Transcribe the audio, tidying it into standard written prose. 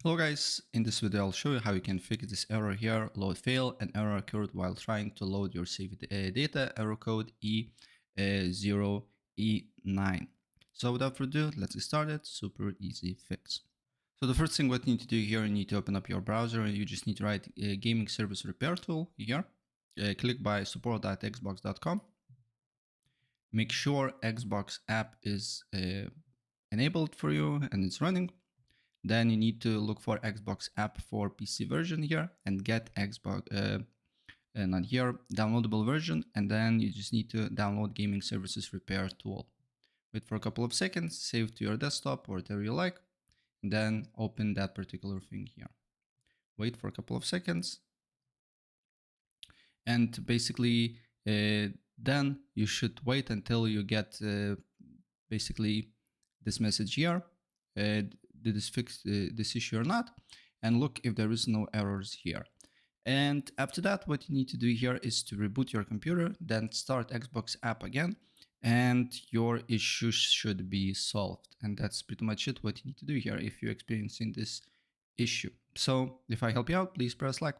Hello guys, in this video I'll show you how you can fix this error here, load fail. An error occurred while trying to load your saved data, error code E0E9. So without further ado, let's get started. Super easy fix. So the first thing what you need to do here, you need to open up your browser and you just need to write gaming service repair tool here. Click by support.xbox.com. Make sure Xbox app is enabled for you and it's running. Then you need to look for Xbox app for PC version here and get Xbox, not here, downloadable version. And then you just need to download gaming services repair tool. Wait for a couple of seconds, save to your desktop or whatever you like, and then open that particular thing here. Wait for a couple of seconds. And basically, then you should wait until you get basically this message here. Did this fix this issue or not? And look if there is no errors here. And after that, what you need to do here is to reboot your computer, then start Xbox app again, and your issue should be solved. And that's pretty much it what you need to do here if you're experiencing this issue. So if I help you out, please press like.